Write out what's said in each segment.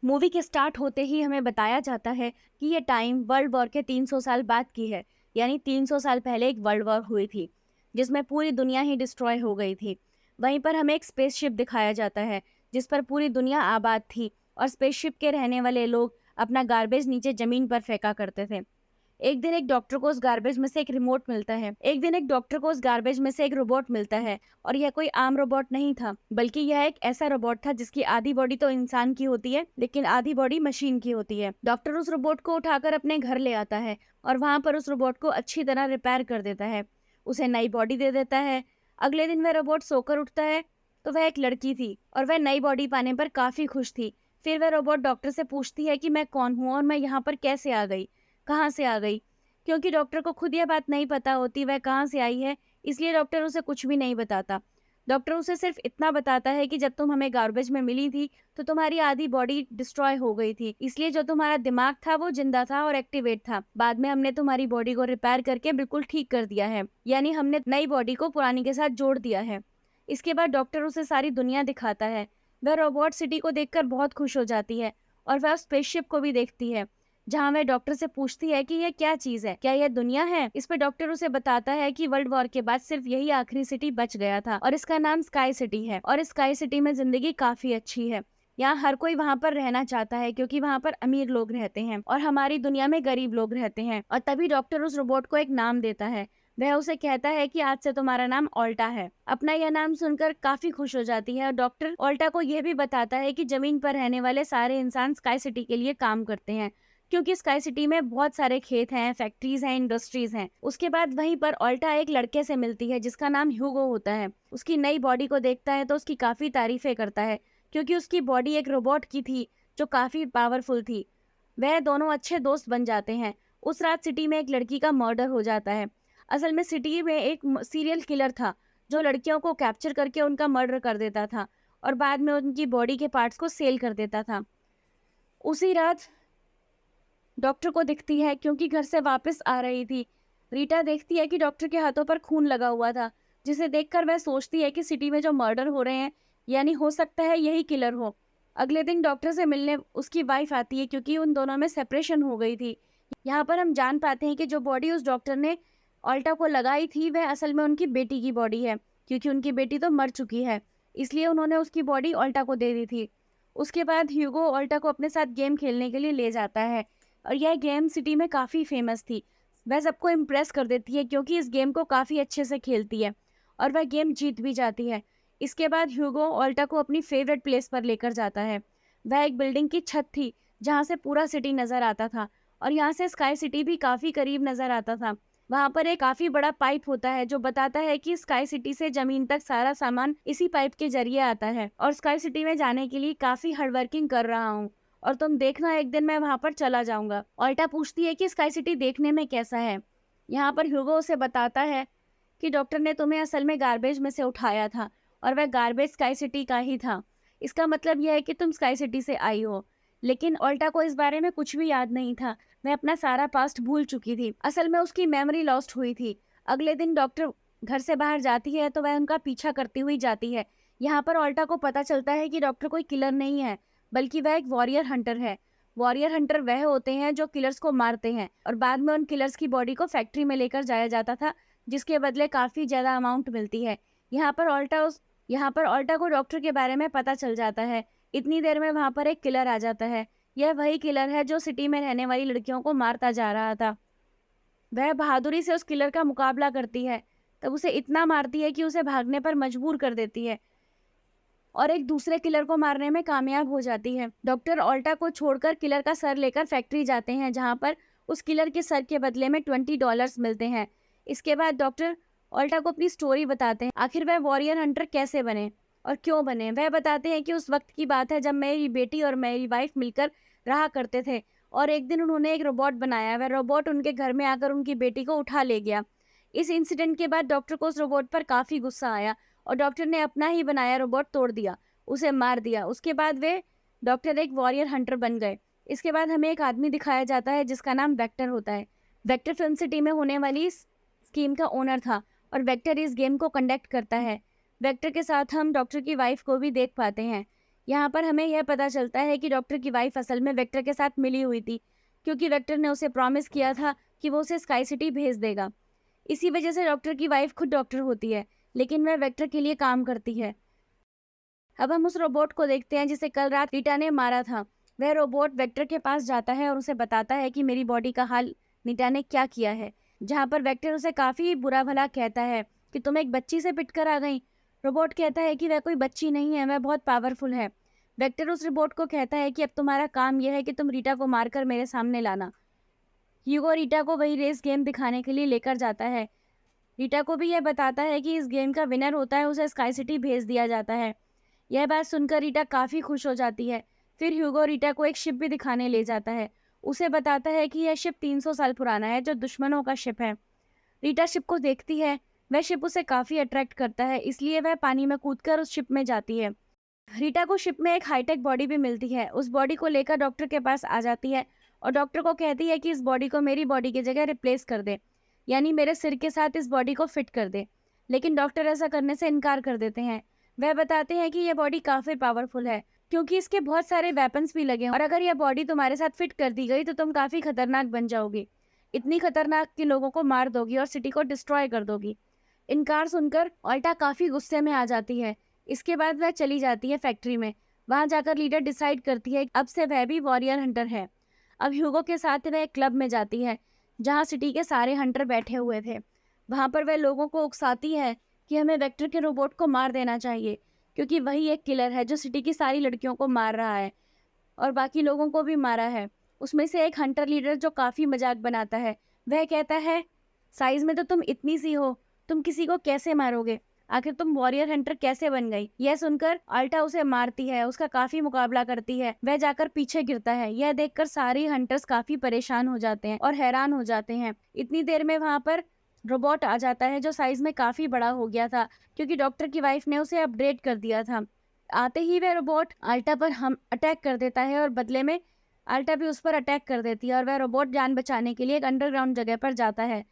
Movie के start होते ही हमें बताया जाता है कि ये टाइम वर्ल्ड वॉर के 300 साल बाद की है। यानी 300 साल पहले एक वर्ल्ड वॉर हुई थी जिसमें पूरी दुनिया ही डिस्ट्रॉय हो गई थी। वहीं पर हमें एक स्पेसशिप दिखाया जाता है जिस पर पूरी दुनिया आबाद थी और स्पेसशिप के रहने वाले लोग अपना गार्बेज नीचे जमीन पर फेंका करते थे। एक दिन एक डॉक्टर को उस गार्बेज में से एक रिमोट मिलता है एक दिन एक डॉक्टर को उस गार्बेज में से एक रोबोट मिलता है। और यह कोई आम रोबोट नहीं था, बल्कि यह एक ऐसा रोबोट था जिसकी आधी बॉडी तो इंसान की होती है लेकिन आधी बॉडी मशीन की होती है। डॉक्टर उस रोबोट को उठाकर अपने घर ले आता है और वहां पर उस रोबोट को अच्छी तरह रिपेयर कर देता है, उसे नई बॉडी दे देता है। अगले दिन वह रोबोट सोकर उठता है तो वह एक लड़की थी और वह नई बॉडी पाने पर काफी खुश थी। फिर वह रोबोट डॉक्टर से पूछती है कि मैं कौन हूँ और मैं यहाँ पर कैसे आ गई, कहाँ से आ गई। क्योंकि डॉक्टर को खुद यह बात नहीं पता होती वह कहाँ से आई है, इसलिए डॉक्टर उसे कुछ भी नहीं बताता। डॉक्टर उसे सिर्फ इतना बताता है कि जब तुम हमें गार्बेज में मिली थी तो तुम्हारी आधी बॉडी डिस्ट्रॉय हो गई थी, इसलिए जो तुम्हारा दिमाग था वो जिंदा था और एक्टिवेट था। बाद में हमने तुम्हारी बॉडी को रिपेयर करके बिल्कुल ठीक कर दिया है, यानी हमने नई बॉडी को पुरानी के साथ जोड़ दिया है। इसके बाद डॉक्टर उसे सारी दुनिया दिखाता है। वह रोबोट सिटी को देखकर बहुत खुश हो जाती है और वह स्पेसशिप को भी देखती है, जहाँ वह डॉक्टर से पूछती है कि यह क्या चीज है, क्या यह दुनिया है। इस पर डॉक्टर उसे बताता है कि वर्ल्ड वॉर के बाद सिर्फ यही आखिरी सिटी बच गया था और इसका नाम स्काई सिटी है और इस स्काई सिटी में जिंदगी काफी अच्छी है। यहाँ हर कोई वहाँ पर रहना चाहता है क्योंकि वहाँ पर अमीर लोग रहते हैं और हमारी दुनिया में गरीब लोग रहते हैं। और तभी डॉक्टर उस रोबोट को एक नाम देता है। वह उसे कहता है कि आज से तुम्हारा नाम ऑल्टा है। अपना यह नाम सुनकर काफी खुश हो जाती है और डॉक्टर ऑल्टा को यह भी बताता है कि जमीन पर रहने वाले सारे इंसान स्काई सिटी के लिए काम करते हैं, क्योंकि स्काई सिटी में बहुत सारे खेत हैं, फैक्ट्रीज हैं, इंडस्ट्रीज हैं। उसके बाद वहीं पर ऑल्टा एक लड़के से मिलती है जिसका नाम ह्यूगो होता है। उसकी नई बॉडी को देखता है तो उसकी काफी तारीफें करता है क्योंकि उसकी बॉडी एक रोबोट की थी जो काफी पावरफुल थी। वह दोनों अच्छे दोस्त बन जाते हैं। उस रात सिटी में एक लड़की का मर्डर हो जाता है। असल में सिटी में एक सीरियल किलर था जो लड़कियों को कैप्चर करके उनका मर्डर कर देता था और बाद में उनकी बॉडी के पार्ट्स को सेल कर देता था। उसी रात डॉक्टर को दिखती है क्योंकि घर से वापस आ रही थी। रीटा देखती है कि डॉक्टर के हाथों पर खून लगा हुआ था, जिसे देखकर वह सोचती है कि सिटी में जो मर्डर हो रहे हैं यानी हो सकता है यही किलर हो। अगले दिन डॉक्टर से मिलने उसकी वाइफ आती है क्योंकि उन दोनों में सेपरेशन हो गई थी। यहाँ पर हम जान पाते हैं कि जो बॉडी उस डॉक्टर ने ऑल्टा को लगाई थी वह असल में उनकी बेटी की बॉडी है, क्योंकि उनकी बेटी तो मर चुकी है, इसलिए उन्होंने उसकी बॉडी ऑल्टा को दे दी थी। उसके बाद ह्यूगो ऑल्टा को अपने साथ गेम खेलने के लिए ले जाता है और यह गेम सिटी में काफ़ी फेमस थी। वह सबको इम्प्रेस कर देती है क्योंकि इस गेम को काफ़ी अच्छे से खेलती है और वह गेम जीत भी जाती है। इसके बाद ह्यूगो ऑल्टा को अपनी फेवरेट प्लेस पर लेकर जाता है। वह एक बिल्डिंग की छत थी जहाँ से पूरा सिटी नज़र आता था और यहाँ से स्काई सिटी भी काफ़ी करीब नज़र आता था। वहाँ पर एक काफ़ी बड़ा पाइप होता है जो बताता है कि स्काई सिटी से ज़मीन तक सारा सामान इसी पाइप के जरिए आता है और स्काई सिटी में जाने के लिए काफ़ी हार्डवर्किंग कर रहा हूँ और तुम देखना एक दिन मैं वहां पर चला जाऊंगा। ऑल्टा पूछती है कि स्काई सिटी देखने में कैसा है। यहाँ पर ह्यूगो उसे बताता है कि डॉक्टर ने तुम्हें असल में गार्बेज में से उठाया था और वह गार्बेज स्काई सिटी का ही था। इसका मतलब यह है कि तुम स्काई सिटी से आई हो। लेकिन ऑल्टा को इस बारे में कुछ भी याद नहीं था। वह अपना सारा पास्ट भूल चुकी थी। असल में उसकी मेमोरी लॉस्ट हुई थी। अगले दिन डॉक्टर घर से बाहर जाती है तो वह उनका पीछा करती हुई जाती है। यहाँ पर ऑल्टा को पता चलता है कि डॉक्टर कोई किलर नहीं है, बल्कि वह एक वॉरियर हंटर है। वॉरियर हंटर वह होते हैं जो किलर्स को मारते हैं और बाद में उन किलर्स की बॉडी को फैक्ट्री में लेकर जाया जाता था, जिसके बदले काफी ज्यादा अमाउंट मिलती है। यहाँ पर ऑल्टा को डॉक्टर के बारे में पता चल जाता है। इतनी देर में वहां पर एक किलर आ जाता है। यह वही किलर है जो सिटी में रहने वाली लड़कियों को मारता जा रहा था। वह बहादुरी से उस किलर का मुकाबला करती है, तब उसे इतना मारती है कि उसे भागने पर मजबूर कर देती है और एक दूसरे किलर को मारने में कामयाब हो जाती है। डॉक्टर ऑल्टा को छोड़कर किलर का सर लेकर फैक्ट्री जाते हैं, जहां पर उस किलर के सर के बदले में $20 मिलते हैं। इसके बाद डॉक्टर ऑल्टा को अपनी स्टोरी बताते हैं, आखिर वह वॉरियर हंटर कैसे बने और क्यों बने। वह बताते हैं कि उस वक्त की बात है जब मेरी बेटी और मेरी वाइफ मिलकर रहा करते थे और एक दिन उन्होंने एक रोबोट बनाया। वह रोबोट उनके घर में आकर उनकी बेटी को उठा ले गया। इस इंसिडेंट के बाद डॉक्टर को उस रोबोट पर काफी गुस्सा आया और डॉक्टर ने अपना ही बनाया रोबोट तोड़ दिया, उसे मार दिया। उसके बाद वे डॉक्टर एक वॉरियर हंटर बन गए। इसके बाद हमें एक आदमी दिखाया जाता है जिसका नाम वेक्टर होता है। वेक्टर फिल्म सिटी में होने वाली इस स्कीम का ओनर था और वेक्टर इस गेम को कंडक्ट करता है। वेक्टर के साथ हम डॉक्टर की वाइफ को भी देख पाते हैं। यहाँ पर हमें यह पता चलता है कि डॉक्टर की वाइफ असल में वेक्टर के साथ मिली हुई थी, क्योंकि वेक्टर ने उसे प्रॉमिस किया था कि वो उसे स्काई सिटी भेज देगा। इसी वजह से डॉक्टर की वाइफ खुद डॉक्टर होती है, लेकिन वह वेक्टर के लिए काम करती है। अब हम उस रोबोट को देखते हैं जिसे कल रात रीटा ने मारा था। वह रोबोट वेक्टर के पास जाता है और उसे बताता है कि मेरी बॉडी का हाल रीटा ने क्या किया है, जहाँ पर वेक्टर उसे काफ़ी बुरा भला कहता है कि तुम एक बच्ची से पिट कर आ गई। रोबोट कहता है कि वह कोई बच्ची नहीं है, वह बहुत पावरफुल है। वेक्टर उस रोबोट को कहता है कि अब तुम्हारा काम यह है कि तुम रीटा को मारकर मेरे सामने लाना। ह्यूगो रीटा को वही रेस गेम दिखाने के लिए लेकर जाता है। रीटा को भी यह बताता है कि इस गेम का विनर होता है उसे स्काई सिटी भेज दिया जाता है। यह बात सुनकर रीटा काफ़ी खुश हो जाती है। फिर ह्यूगो रीटा को एक शिप भी दिखाने ले जाता है। उसे बताता है कि यह शिप 300 साल पुराना है, जो दुश्मनों का शिप है। रीटा शिप को देखती है। वह शिप उसे काफ़ी अट्रैक्ट करता है, इसलिए वह पानी में कूदकर उस शिप में जाती है। रीटा को शिप में एक हाईटेक बॉडी भी मिलती है। उस बॉडी को लेकर डॉक्टर के पास आ जाती है और डॉक्टर को कहती है कि इस बॉडी को मेरी बॉडी की जगह रिप्लेस कर दे, यानी मेरे सिर के साथ इस बॉडी को फिट कर दे। लेकिन डॉक्टर ऐसा करने से इनकार कर देते हैं। वह बताते हैं कि यह बॉडी काफ़ी पावरफुल है, क्योंकि इसके बहुत सारे वेपन्स भी लगे हैं और अगर यह बॉडी तुम्हारे साथ फिट कर दी गई तो तुम काफ़ी खतरनाक बन जाओगी। इतनी खतरनाक कि लोगों को मार दोगी और सिटी को डिस्ट्रॉय कर दोगी। इनकार सुनकर ऑल्टा काफ़ी गुस्से में आ जाती है। इसके बाद वह चली जाती है फैक्ट्री में। वहां जाकर लीडर डिसाइड करती है अब से वह भी वॉरियर हंटर है। अब ह्यूगो के साथ वह एक क्लब में जाती है जहां सिटी के सारे हंटर बैठे हुए थे। वहां पर वह लोगों को उकसाती है कि हमें वेक्टर के रोबोट को मार देना चाहिए, क्योंकि वही एक किलर है जो सिटी की सारी लड़कियों को मार रहा है और बाकी लोगों को भी मारा है। उसमें से एक हंटर लीडर जो काफ़ी मजाक बनाता है, वह कहता है साइज में तो तुम इतनी सी हो, तुम किसी को कैसे मारोगे, आखिर तुम वॉरियर हंटर कैसे बन गई। यह सुनकर अल्टा उसे मारती है, उसका काफी मुकाबला करती है। वह जाकर पीछे गिरता है। यह देखकर सारे हंटर्स काफी परेशान हो जाते हैं और हैरान हो जाते हैं। इतनी देर में वहां पर रोबोट आ जाता है जो साइज में काफी बड़ा हो गया था, क्योंकि डॉक्टर की वाइफ ने उसे अपग्रेड कर दिया था। आते ही वह रोबोट अल्टा पर हम अटैक कर देता है और बदले में अल्टा भी उस पर अटैक कर देती है और वह रोबोट जान बचाने के लिए एक अंडरग्राउंड जगह पर जाता है।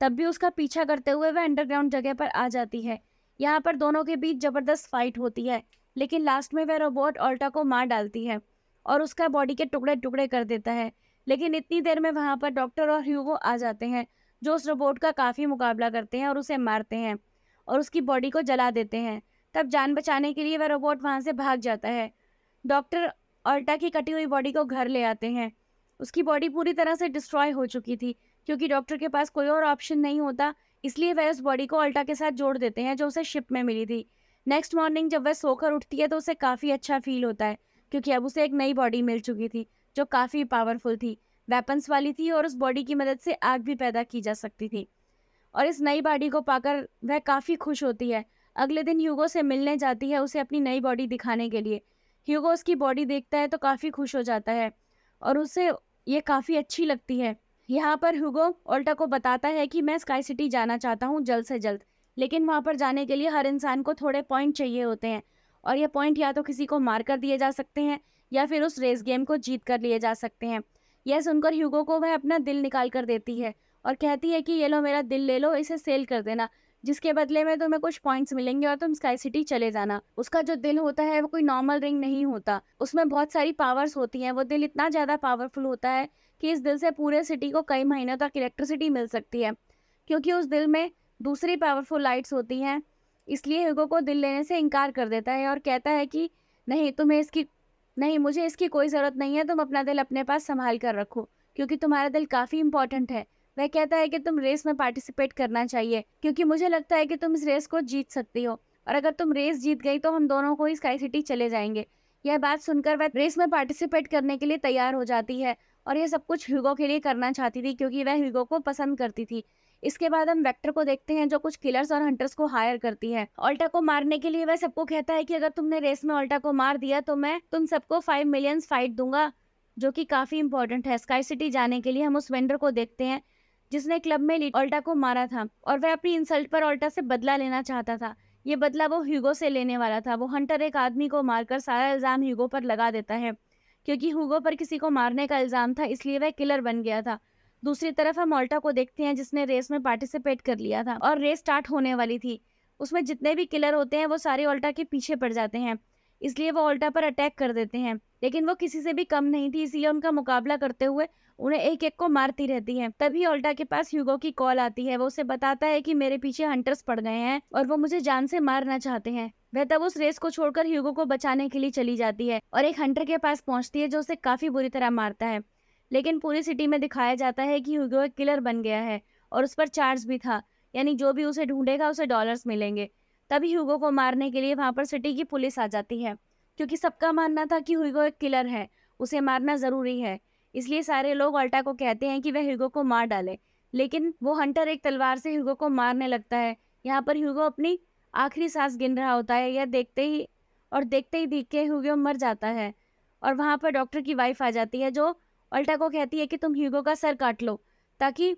तब भी उसका पीछा करते हुए वह अंडरग्राउंड जगह पर आ जाती है। यहाँ पर दोनों के बीच जबरदस्त फाइट होती है, लेकिन लास्ट में वह रोबोट ऑल्टा को मार डालती है और उसका बॉडी के टुकड़े टुकड़े कर देता है। लेकिन इतनी देर में वहाँ पर डॉक्टर और ह्यूगो आ जाते हैं, जो उस रोबोट का काफ़ी मुकाबला करते हैं और उसे मारते हैं और उसकी बॉडी को जला देते हैं। तब जान बचाने के लिए वह रोबोट वहाँ से भाग जाता है। डॉक्टर ऑल्टा की कटी हुई बॉडी को घर ले आते हैं। उसकी बॉडी पूरी तरह से डिस्ट्रॉय हो चुकी थी, क्योंकि डॉक्टर के पास कोई और ऑप्शन नहीं होता, इसलिए वह उस बॉडी को अल्टा के साथ जोड़ देते हैं जो उसे शिप में मिली थी। नेक्स्ट मॉर्निंग जब वह सोकर उठती है तो उसे काफ़ी अच्छा फील होता है, क्योंकि अब उसे एक नई बॉडी मिल चुकी थी जो काफ़ी पावरफुल थी, वेपन्स वाली थी और उस बॉडी की मदद से आग भी पैदा की जा सकती थी। और इस नई बॉडी को पाकर वह काफ़ी खुश होती है। अगले दिन ह्यूगो से मिलने जाती है उसे अपनी नई बॉडी दिखाने के लिए। ह्यूगो उसकी बॉडी देखता है तो काफ़ी खुश हो जाता है और उसे ये काफ़ी अच्छी लगती है। यहाँ पर ह्यूगो ओल्टा को बताता है कि मैं स्काई सिटी जाना चाहता हूँ जल्द से जल्द, लेकिन वहाँ पर जाने के लिए हर इंसान को थोड़े पॉइंट चाहिए होते हैं और ये पॉइंट या तो किसी को मार कर दिए जा सकते हैं या फिर उस रेस गेम को जीत कर लिए जा सकते हैं। यह सुनकर ह्यूगो को वह अपना दिल निकाल कर देती है और कहती है कि ये लो मेरा दिल ले लो, इसे सेल कर देना, जिसके बदले में तुम्हें कुछ पॉइंट्स मिलेंगे और तुम स्काई सिटी चले जाना। उसका जो दिल होता है वो कोई नॉर्मल रिंग नहीं होता, उसमें बहुत सारी पावर्स होती हैं। वो दिल इतना ज़्यादा पावरफुल होता है कि इस दिल से पूरे सिटी को कई महीनों तक इलेक्ट्रिसिटी मिल सकती है, क्योंकि उस दिल में दूसरी पावरफुल लाइट्स होती हैं। इसलिए ह्यूगो को दिल लेने से इनकार कर देता है और कहता है कि नहीं, मुझे इसकी कोई ज़रूरत नहीं है, तुम अपना दिल अपने पास संभाल कर रखो, क्योंकि तुम्हारा दिल काफ़ी इंपॉर्टेंट है। वह कहता है कि तुम रेस में पार्टिसिपेट करना चाहिए, क्योंकि मुझे लगता है कि तुम इस रेस को जीत सकती हो और अगर तुम रेस जीत गई तो हम दोनों को ही स्काई सिटी चले जाएंगे। यह बात सुनकर वह रेस में पार्टिसिपेट करने के लिए तैयार हो जाती है और यह सब कुछ ह्यूगो के लिए करना चाहती थी, क्योंकि वह ह्यूगो को पसंद करती थी। इसके बाद हम वेक्टर को देखते हैं जो कुछ किलर्स और हंटर्स को हायर करती है। ऑल्टा को मारने के लिए वह सबको कहता है कि अगर तुमने रेस में ऑल्टा को मार दिया तो मैं तुम सबको 5 मिलियन फाइट दूंगा, जो कि काफ़ी इंपॉर्टेंट है। स्काई सिटी जाने के लिए हम उस वेंडर को देखते हैं जिसने क्लब में ऑल्टा को मारा था और वह अपनी इंसल्ट पर ऑल्टा से बदला लेना चाहता था। ये बदला वो ह्यूगो से लेने वाला था। वो हंटर एक आदमी को मारकर सारा इल्ज़ाम ह्यूगो पर लगा देता है, क्योंकि ह्यूगो पर किसी को मारने का इल्ज़ाम था, इसलिए वह किलर बन गया था। दूसरी तरफ हम ऑल्टा को देखते हैं जिसने रेस में पार्टिसिपेट कर लिया था और रेस स्टार्ट होने वाली थी। उसमें जितने भी किलर होते हैं वो सारे ऑल्टा के पीछे पड़ जाते हैं। इसलिए वो ओल्टा पर अटैक कर देते हैं। लेकिन वो किसी से भी कम नहीं थी, इसीलिए उनका मुकाबला करते हुए उन्हें एक-एक को मारती रहती है। तभी ओल्टा के पास ह्यूगो की कॉल आती है। वो उसे बताता है कि मेरे पीछे हंटर्स पड़ गए हैं और वो मुझे जान से मारना चाहते हैं। वह तब उस रेस को छोड़कर ह्यूगो को बचाने के लिए चली जाती है और एक हंटर के पास पहुंचती है जो उसे काफी बुरी तरह मारता है। लेकिन पूरी सिटी में दिखाया जाता है कि ह्यूगो एक किलर बन गया है और उस पर चार्ज भी था, यानी जो भी उसे ढूंढेगा उसे डॉलर्स मिलेंगे। तभी ह्यूगो को मारने के लिए वहां पर सिटी की पुलिस आ जाती है, क्योंकि सबका मानना था कि ह्यूगो एक किलर है, उसे मारना जरूरी है। इसलिए सारे लोग अल्टा को कहते हैं कि वह ह्यूगो को मार डाले। लेकिन वो हंटर एक तलवार से ह्यूगो को मारने लगता है। यहाँ पर ह्यूगो अपनी आखिरी सांस गिन रहा होता है, यह देखते ही दिख के ह्यूगो मर जाता है। और वहां पर डॉक्टर की वाइफ आ जाती है जो अल्टा को कहती है कि तुम ह्यूगो का सर काट लो, ताकि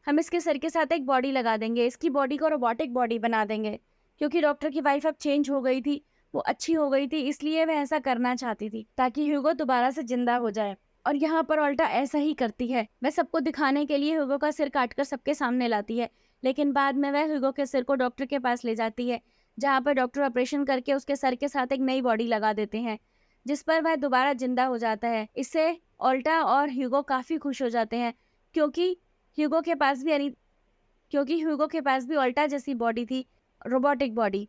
हम इसके सर के साथ एक बॉडी लगा देंगे, इसकी बॉडी को रोबोटिक बॉडी बना देंगे। क्योंकि डॉक्टर की वाइफ अब चेंज हो गई थी, वो अच्छी हो गई थी, इसलिए वह ऐसा करना चाहती थी ताकि ह्यूगो दोबारा से जिंदा हो जाए। और यहाँ पर अल्टा ऐसा ही करती है। वह सबको दिखाने के लिए ह्यूगो का सिर काटकर सबके सामने लाती है, लेकिन बाद में वह ह्यूगो के सिर को डॉक्टर के पास ले जाती है, जहाँ पर डॉक्टर ऑपरेशन करके उसके सर के साथ एक नई बॉडी लगा देते हैं, जिस पर वह दोबारा जिंदा हो जाता है। इससे अल्टा और ह्यूगो काफी खुश हो जाते हैं, क्योंकि ह्यूगो के पास भी अल्टा जैसी बॉडी थी, रोबोटिक बॉडी।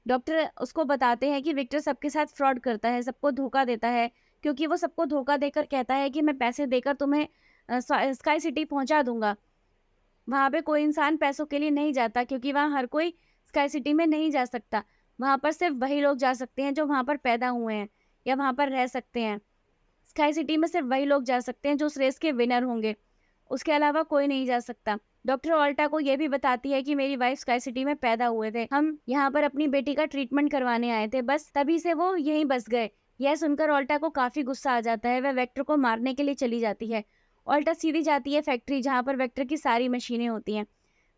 डॉक्टर उसको बताते हैं कि विक्टर सबके साथ फ्रॉड करता है, सबको धोखा देता है, क्योंकि वो सबको धोखा देकर कहता है कि मैं पैसे देकर तुम्हें स्काई सिटी पहुंचा दूंगा। वहाँ पे कोई इंसान पैसों के लिए नहीं जाता, क्योंकि वहाँ हर कोई स्काई सिटी में नहीं जा सकता। वहाँ पर सिर्फ वही लोग जा सकते हैं जो वहाँ पर पैदा हुए हैं या वहाँ पर रह सकते हैं। स्काई सिटी में सिर्फ वही लोग जा सकते हैं जो उस रेस के विनर होंगे, उसके अलावा कोई नहीं जा सकता। डॉक्टर ऑल्टा को यह भी बताती है कि मेरी वाइफ स्काई सिटी में पैदा हुए थे, हम यहाँ पर अपनी बेटी का ट्रीटमेंट करवाने आए थे, बस तभी से वो यहीं बस गए। यह सुनकर ऑल्टा को काफी गुस्सा आ जाता है। वह वेक्टर को मारने के लिए चली जाती है। ऑल्टा सीधी जाती है फैक्ट्री, जहाँ पर वेक्टर की सारी मशीनें होती हैं।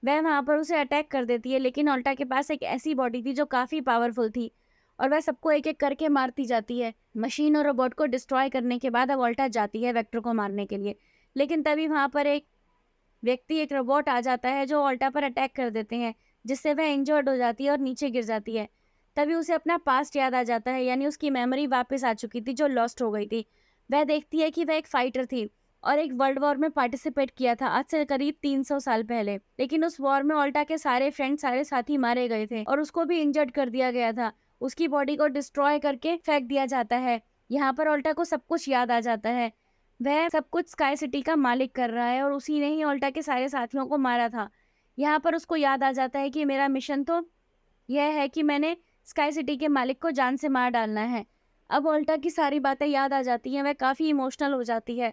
वह वहाँ पर उसे अटैक कर देती है, लेकिन ऑल्टा के पास एक ऐसी बॉडी थी जो काफी पावरफुल थी और वह सबको एक एक करके मारती जाती है। मशीन और रोबोट को डिस्ट्रॉय करने के बाद अब ऑल्टा जाती है वेक्टर को मारने के लिए, लेकिन तभी वहाँ पर एक रोबोट आ जाता है जो ऑल्टा पर अटैक कर देते हैं, जिससे वह इंजर्ड हो जाती है और नीचे गिर जाती है। तभी उसे अपना पास्ट याद आ जाता है, यानी उसकी मेमोरी वापस आ चुकी थी जो लॉस्ट हो गई थी। वह देखती है कि वह एक फाइटर थी और एक वर्ल्ड वॉर में पार्टिसिपेट किया था आज से करीब 300 साल पहले। लेकिन उस वॉर में ऑल्टा के सारे फ्रेंड, सारे साथी मारे गए थे और उसको भी इंजर्ड कर दिया गया था। उसकी बॉडी को डिस्ट्रॉय करके फेंक दिया जाता है। यहाँ पर ऑल्टा को सब कुछ याद आ जाता है। वह सब कुछ स्काई सिटी का मालिक कर रहा है और उसी ने ही ऑल्टा के सारे साथियों को मारा था। यहाँ पर उसको याद आ जाता है कि मेरा मिशन तो यह है कि मैंने स्काई सिटी के मालिक को जान से मार डालना है। अब ऑल्टा की सारी बातें याद आ जाती हैं, वह काफ़ी इमोशनल हो जाती है।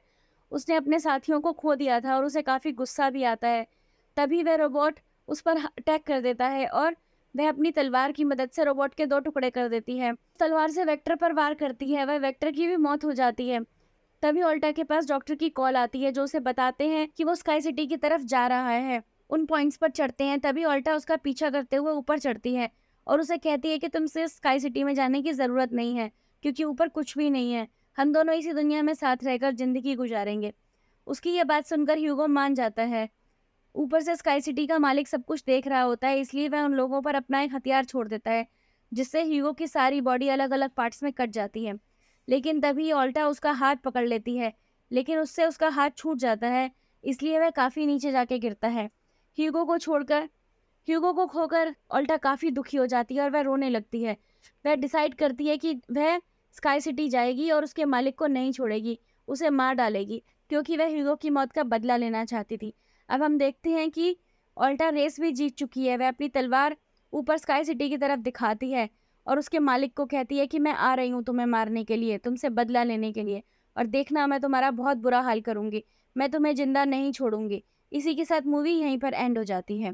उसने अपने साथियों को खो दिया था और उसे काफ़ी गुस्सा भी आता है। तभी वह रोबोट उस पर अटैक कर देता है और वह अपनी तलवार की मदद से रोबोट के 2 टुकड़े कर देती है। तलवार से वेक्टर पर वार करती है, वह वेक्टर की भी मौत हो जाती है। तभी ऑल्टा के पास डॉक्टर की कॉल आती है जो उसे बताते हैं कि वो स्काई सिटी की तरफ जा रहा है। उन पॉइंट्स पर चढ़ते हैं, तभी ऑल्टा उसका पीछा करते हुए ऊपर चढ़ती है और उसे कहती है कि तुमसे स्काई सिटी में जाने की ज़रूरत नहीं है, क्योंकि ऊपर कुछ भी नहीं है, हम दोनों इसी दुनिया में साथ रहकर ज़िंदगी गुजारेंगे। उसकी ये बात सुनकर ह्यूगो मान जाता है। ऊपर से स्काई सिटी का मालिक सब कुछ देख रहा होता है, इसलिए वह उन लोगों पर अपना एक हथियार छोड़ देता है, जिससे ह्यूगो की सारी बॉडी अलग अलग पार्ट्स में कट जाती है। लेकिन तभी ऑल्टा उसका हाथ पकड़ लेती है, लेकिन उससे उसका हाथ छूट जाता है, इसलिए वह काफ़ी नीचे जाके गिरता है। ह्यूगो को खोकर ऑल्टा काफ़ी दुखी हो जाती है और वह रोने लगती है। वह डिसाइड करती है कि वह स्काई सिटी जाएगी और उसके मालिक को नहीं छोड़ेगी, उसे मार डालेगी, क्योंकि वह ह्यूगो की मौत का बदला लेना चाहती थी। अब हम देखते हैं कि ऑल्टा रेस भी जीत चुकी है। वह अपनी तलवार ऊपर स्काई सिटी की तरफ दिखाती है और उसके मालिक को कहती है कि मैं आ रही हूँ तुम्हें मारने के लिए, तुमसे बदला लेने के लिए, और देखना मैं तुम्हारा बहुत बुरा हाल करूँगी, मैं तुम्हें जिंदा नहीं छोड़ूंगी। इसी के साथ मूवी यहीं पर एंड हो जाती है।